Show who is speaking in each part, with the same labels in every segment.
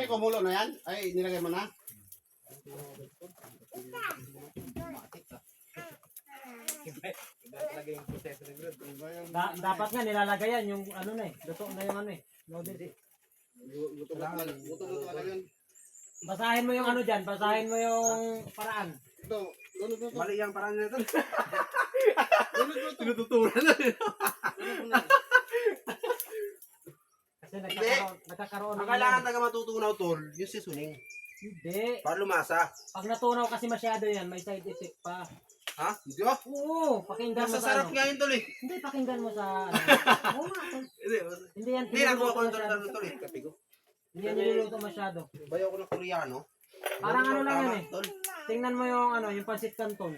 Speaker 1: Ay, kumulo na yan? Ay, nilagay mo na?
Speaker 2: Dapat nga nilalagay yan yung ano na eh. Luto na yung ano eh. Loaded eh.
Speaker 1: Luto talaga yun.
Speaker 2: Basahin mo yung ano dyan. Basahin mo yung paraan.
Speaker 1: Ito, luto.
Speaker 3: Mali yung parang nito.
Speaker 1: Luto.
Speaker 3: Tinututunan na rin.
Speaker 2: Kasi nagkakaroon
Speaker 3: Ang kailangan taga matutunaw, tol, yung seasoning.
Speaker 2: Hindi.
Speaker 3: Para lumasa.
Speaker 2: Pag natunaw kasi masyado yan, may side effect pa.
Speaker 3: Ha? Hindi ba?
Speaker 2: Oo, pakinggan mo sa
Speaker 3: Masasarap
Speaker 2: ano.
Speaker 3: nga yun, tol eh.
Speaker 2: Hindi, pakinggan mo sa ano. Oo nga, tol. Hindi yan
Speaker 3: Hindi, nakuha ko
Speaker 2: niluluto
Speaker 3: yung
Speaker 2: masyado.
Speaker 3: tol, tol eh. Kape ko.
Speaker 2: Hindi yan niluluto masyado.
Speaker 3: Bayaw ko ng Koreano.
Speaker 2: Parang ano lang yan eh.
Speaker 3: Tol.
Speaker 2: Tingnan mo yung ano, yung pancit canton.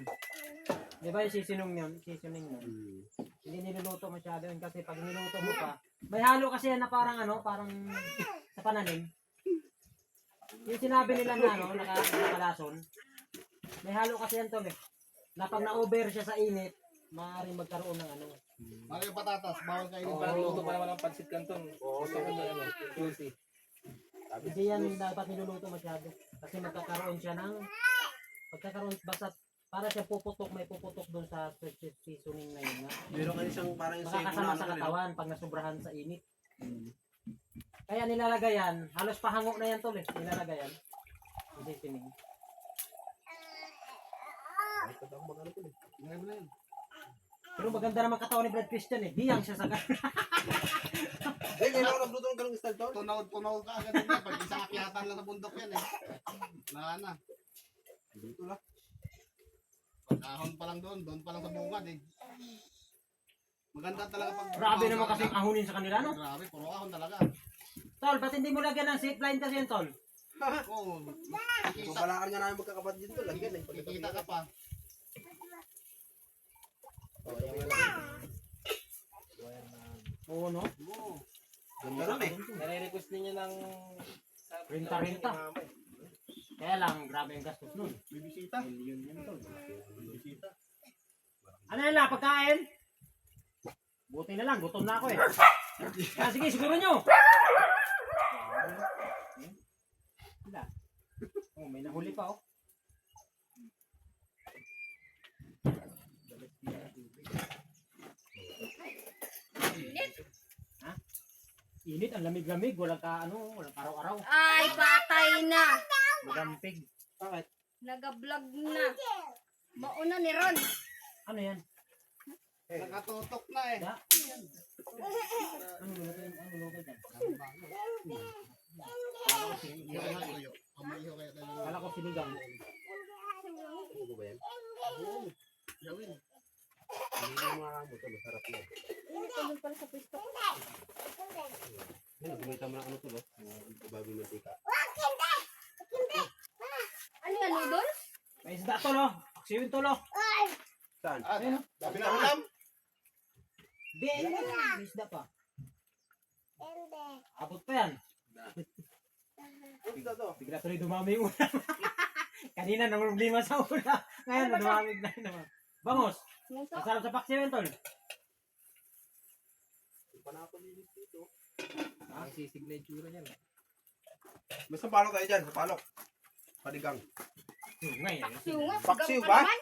Speaker 2: Di ba yung seasoning yun? Seasoning yun. Hindi niluluto masyado yun kasi pag niluto mo pa, may halo kasi yan na parang ano, parang sa pananim. Yung sinabi nila na ano, nakalason, may halo kasi yan tol eh. Na pag na-over siya sa init, maaaring magkaroon ng ano.
Speaker 1: Ano yung patatas? Bawal kainin
Speaker 2: Oo.
Speaker 1: para
Speaker 4: Luto pa naman ang pancit canton. Oo, sa ano, juicy.
Speaker 2: Hindi yan dapat niluluto masyado. Kasi magkakaroon siya ng, basta para siya puputok, may puputok doon sa seasoning na yun nga.
Speaker 3: Meron ka isang parang yung
Speaker 2: Makakasama sa katawan pag nasubrahan sa init. Kaya nilalagay yan, halos pahango na yan tol eh. Nilalagay yan. Hindi sining. Pero maganda naman katawan ni Brad Christian eh. Hiyang siya sa katawan.
Speaker 3: Eh, kailangan ko nagluto ng ganung style, tol.
Speaker 1: tunaw ka agad din yan. Pag isang akyatan lang sa bundok yan eh. Na.
Speaker 3: Dito lang.
Speaker 1: Pag ahon pa lang doon pa lang sa bungad eh. Maganda talaga pag...
Speaker 2: Grabe naman kasi ahunin sa kanila no.
Speaker 1: Grabe, puro ahon talaga.
Speaker 2: Tol, ba't hindi mo lagyan ng zipline kasi yun tol?
Speaker 1: Oo,
Speaker 3: Kung palakan nga namin magkakapatid dito, lagyan eh.
Speaker 1: kikita ka pa.
Speaker 2: Oo no.
Speaker 1: Oo.
Speaker 3: Ganda rin eh.
Speaker 4: Nare-request ninyo ng...
Speaker 2: Rinta-rinta. Kaya lang, grabe yung gastos nun.
Speaker 1: May bisita.
Speaker 2: Million yun tol.
Speaker 1: May bisita.
Speaker 2: Ano yun lang, pagkain? Buti na lang, gutom na ako eh. Kaya sige, siguro nyo. Wala. Oh, may nahuli pa oh. Ha? Init, ang lamig-lamig, walang walang araw-araw.
Speaker 5: Ay, patay na.
Speaker 2: Magampig.
Speaker 3: Bakit?
Speaker 5: Nag-vlog na. Mauna ni Ron.
Speaker 2: Ano yan?
Speaker 1: Nakatutok na eh.
Speaker 2: Da? Ano luto dyan?
Speaker 1: Iyo na tuyo. Pamaiho kaya tayo.
Speaker 2: Kala ko sinigang.
Speaker 3: Ano ba yan?
Speaker 1: Gawin.
Speaker 3: Hindi mo mga mo, tol. Masarap yan.
Speaker 5: Tulog pala sa pwesto.
Speaker 3: Yan, gumita mo ng ano, tol. Bago yung mantika.
Speaker 5: Ano yan, noodles?
Speaker 2: May isda to no? Aksiwin to no?
Speaker 3: Saan?
Speaker 2: Ayun no?
Speaker 1: Dami na ulam.
Speaker 2: Di, may isda pa. Abot pa yan.
Speaker 3: Ito to.
Speaker 2: Bigla tuloy dumami yung ulam. Kanina na problema sa ulam. Ngayon na dumami na naman. Vamos! Ang sarap sa paksiwin tol.
Speaker 3: Panapalinis dito.
Speaker 4: Ang sisig na itsura niyan.
Speaker 3: May sampalok tayo dyan, sampalok. Panigang.
Speaker 2: Ngayon.
Speaker 5: Yung nga,
Speaker 3: Paksiw
Speaker 5: sigam
Speaker 3: ba?
Speaker 5: ka naman.